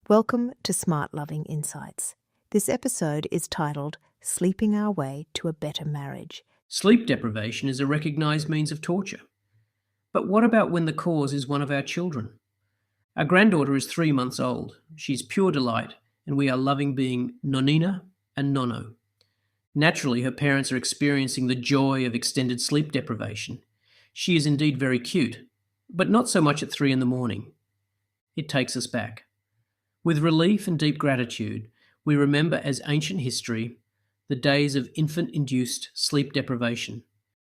Welcome to SmartLoving Insights. This episode is titled Sleeping Our Way to a Better Marriage. Sleep deprivation is a recognised means of torture. But what about when the cause is one of our children? Our granddaughter is 3 months old. She's pure delight, and we are loving being Nonina and Nono. Naturally, her parents are experiencing the joy of extended sleep deprivation. She is indeed very cute, but not so much at 3 a.m. It takes us back. With relief and deep gratitude, we remember as ancient history the days of infant-induced sleep deprivation.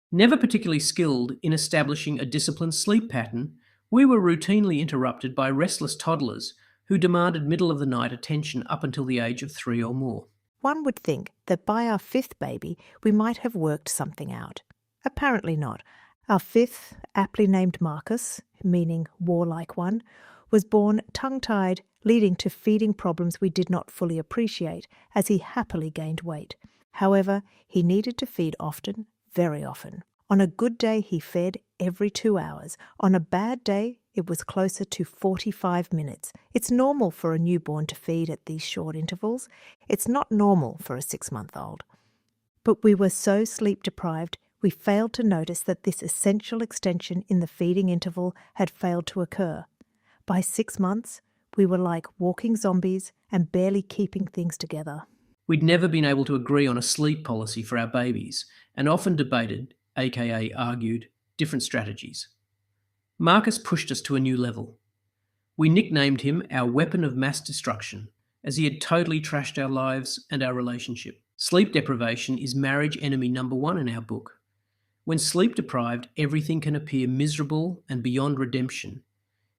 Never particularly skilled in establishing a disciplined sleep pattern, we were routinely interrupted by restless toddlers who demanded middle-of-the-night attention up until the age of 3 or more. One would think that by our fifth baby, we might have worked something out. Apparently not. Our fifth, aptly named Marcus, meaning warlike one, was born tongue-tied, leading to feeding problems we did not fully appreciate as he happily gained weight. However, he needed to feed often, very often. On a good day, he fed every 2 hours. On a bad day, it was closer to 45 minutes. It's normal for a newborn to feed at these short intervals. It's not normal for a 6-month-old. But we were so sleep-deprived, we failed to notice that this essential extension in the feeding interval had failed to occur. By 6 months, we were like walking zombies and barely keeping things together. We'd never been able to agree on a sleep policy for our babies and often debated, aka argued, different strategies. Marcus pushed us to a new level. We nicknamed him our weapon of mass destruction, as he had totally trashed our lives and our relationship. Sleep deprivation is marriage enemy number 1 in our book. When sleep deprived, everything can appear miserable and beyond redemption.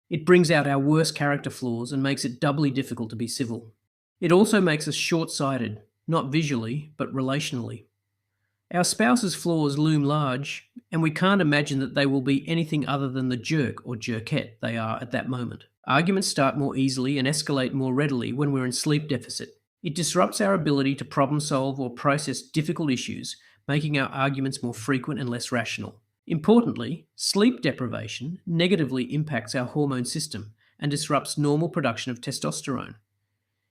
It brings out our worst character flaws and makes it doubly difficult to be civil. It also makes us short-sighted, not visually, but relationally. Our spouse's flaws loom large, and we can't imagine that they will be anything other than the jerk or jerkette they are at that moment. Arguments start more easily and escalate more readily when we're in sleep deficit. It disrupts our ability to problem solve or process difficult issues, making our arguments more frequent and less rational. Importantly, sleep deprivation negatively impacts our hormone system and disrupts normal production of testosterone.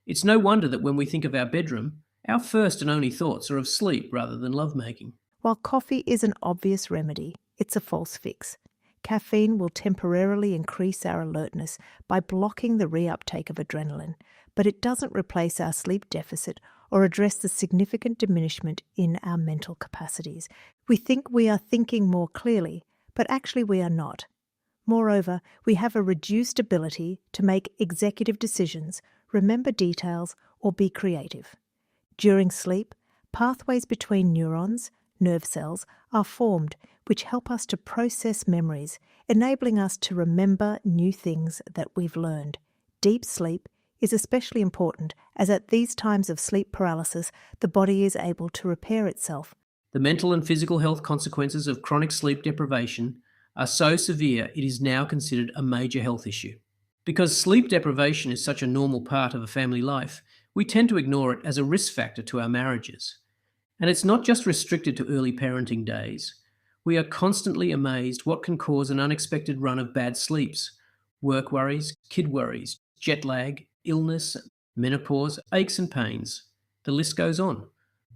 It's no wonder that when we think of our bedroom, our first and only thoughts are of sleep rather than lovemaking. While coffee is an obvious remedy, it's a false fix. Caffeine will temporarily increase our alertness by blocking the reuptake of adrenaline, but it doesn't replace our sleep deficit or address the significant diminishment in our mental capacities. We think we are thinking more clearly, but actually we are not. Moreover, we have a reduced ability to make executive decisions, remember details, or be creative. During sleep, pathways between neurons, nerve cells, are formed which help us to process memories, enabling us to remember new things that we've learned. Deep sleep is especially important as at these times of sleep paralysis, the body is able to repair itself. The mental and physical health consequences of chronic sleep deprivation are so severe it is now considered a major health issue. Because sleep deprivation is such a normal part of a family life, we tend to ignore it as a risk factor to our marriages. And it's not just restricted to early parenting days. We are constantly amazed what can cause an unexpected run of bad sleeps: work worries, kid worries, jet lag, illness, menopause, aches and pains. The list goes on.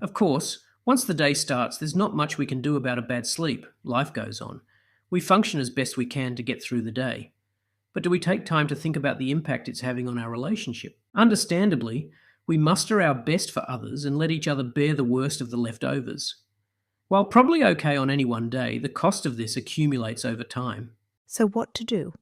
Of course, once the day starts, there's not much we can do about a bad sleep. Life goes on. We function as best we can to get through the day. But do we take time to think about the impact it's having on our relationship? Understandably, we muster our best for others and let each other bear the worst of the leftovers. While probably okay on any one day, the cost of this accumulates over time. So what to do?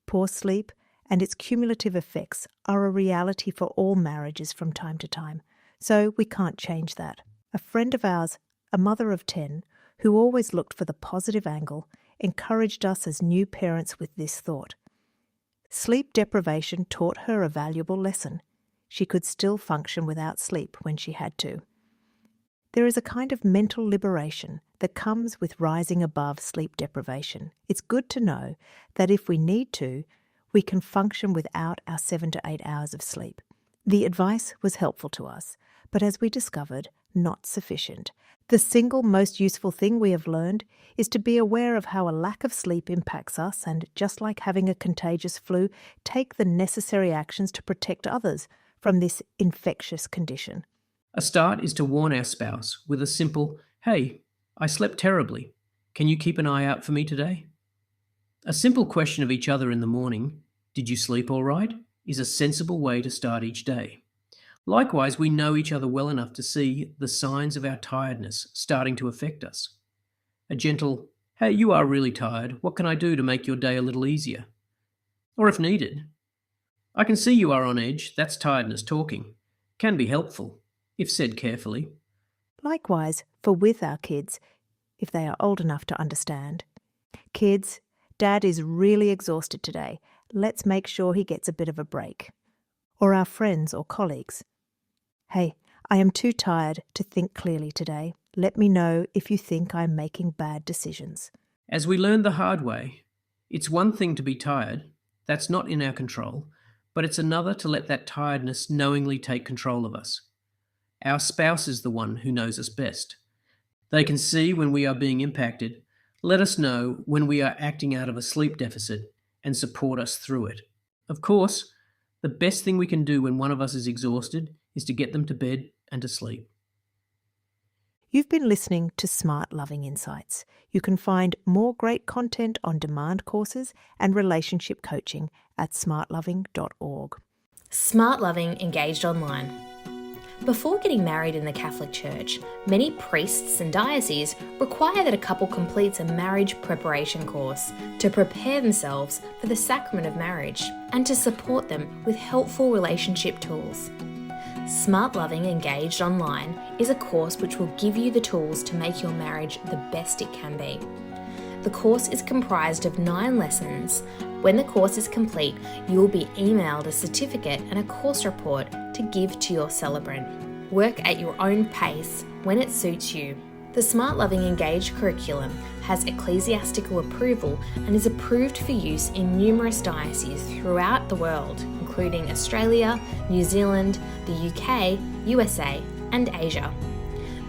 Poor sleep and its cumulative effects are a reality for all marriages from time to time, so we can't change that. A friend of ours, a mother of 10, who always looked for the positive angle, encouraged us as new parents with this thought. Sleep deprivation taught her a valuable lesson. She could still function without sleep when she had to. There is a kind of mental liberation that comes with rising above sleep deprivation. It's good to know that if we need to, we can function without our 7 to 8 hours of sleep. The advice was helpful to us, but as we discovered, not sufficient. The single most useful thing we have learned is to be aware of how a lack of sleep impacts us and, just like having a contagious flu, take the necessary actions to protect others from this infectious condition. A start is to warn our spouse with a simple, "Hey, I slept terribly. Can you keep an eye out for me today?" A simple question of each other in the morning, "Did you sleep all right?" is a sensible way to start each day. Likewise, we know each other well enough to see the signs of our tiredness starting to affect us. A gentle, "Hey, you are really tired. What can I do to make your day a little easier?" Or if needed, "I can see you are on edge. That's tiredness talking," can be helpful, if said carefully. Likewise, for with our kids, if they are old enough to understand. "Kids, Dad is really exhausted today. Let's make sure he gets a bit of a break." Or our friends or colleagues. "Hey, I am too tired to think clearly today. Let me know if you think I'm making bad decisions." As we learned the hard way, it's one thing to be tired, that's not in our control, but it's another to let that tiredness knowingly take control of us. Our spouse is the one who knows us best. They can see when we are being impacted, let us know when we are acting out of a sleep deficit, and support us through it. Of course, the best thing we can do when one of us is exhausted is to get them to bed and to sleep. You've been listening to SmartLoving Insights. You can find more great content on demand courses and relationship coaching at smartloving.org. SmartLoving engaged online. Before getting married in the Catholic Church, many priests and dioceses require that a couple completes a marriage preparation course to prepare themselves for the sacrament of marriage and to support them with helpful relationship tools. SmartLoving Engaged Online is a course which will give you the tools to make your marriage the best it can be. The course is comprised of 9 lessons. When the course is complete, you will be emailed a certificate and a course report to give to your celebrant. Work at your own pace when it suits you. The SmartLoving Engaged curriculum has ecclesiastical approval and is approved for use in numerous dioceses throughout the world, including Australia, New Zealand, the UK, USA, and Asia.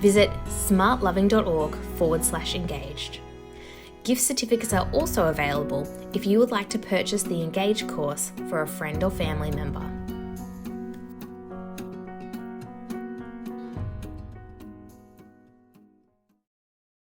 Visit smartloving.org/engaged. Gift certificates are also available if you would like to purchase the Engage course for a friend or family member.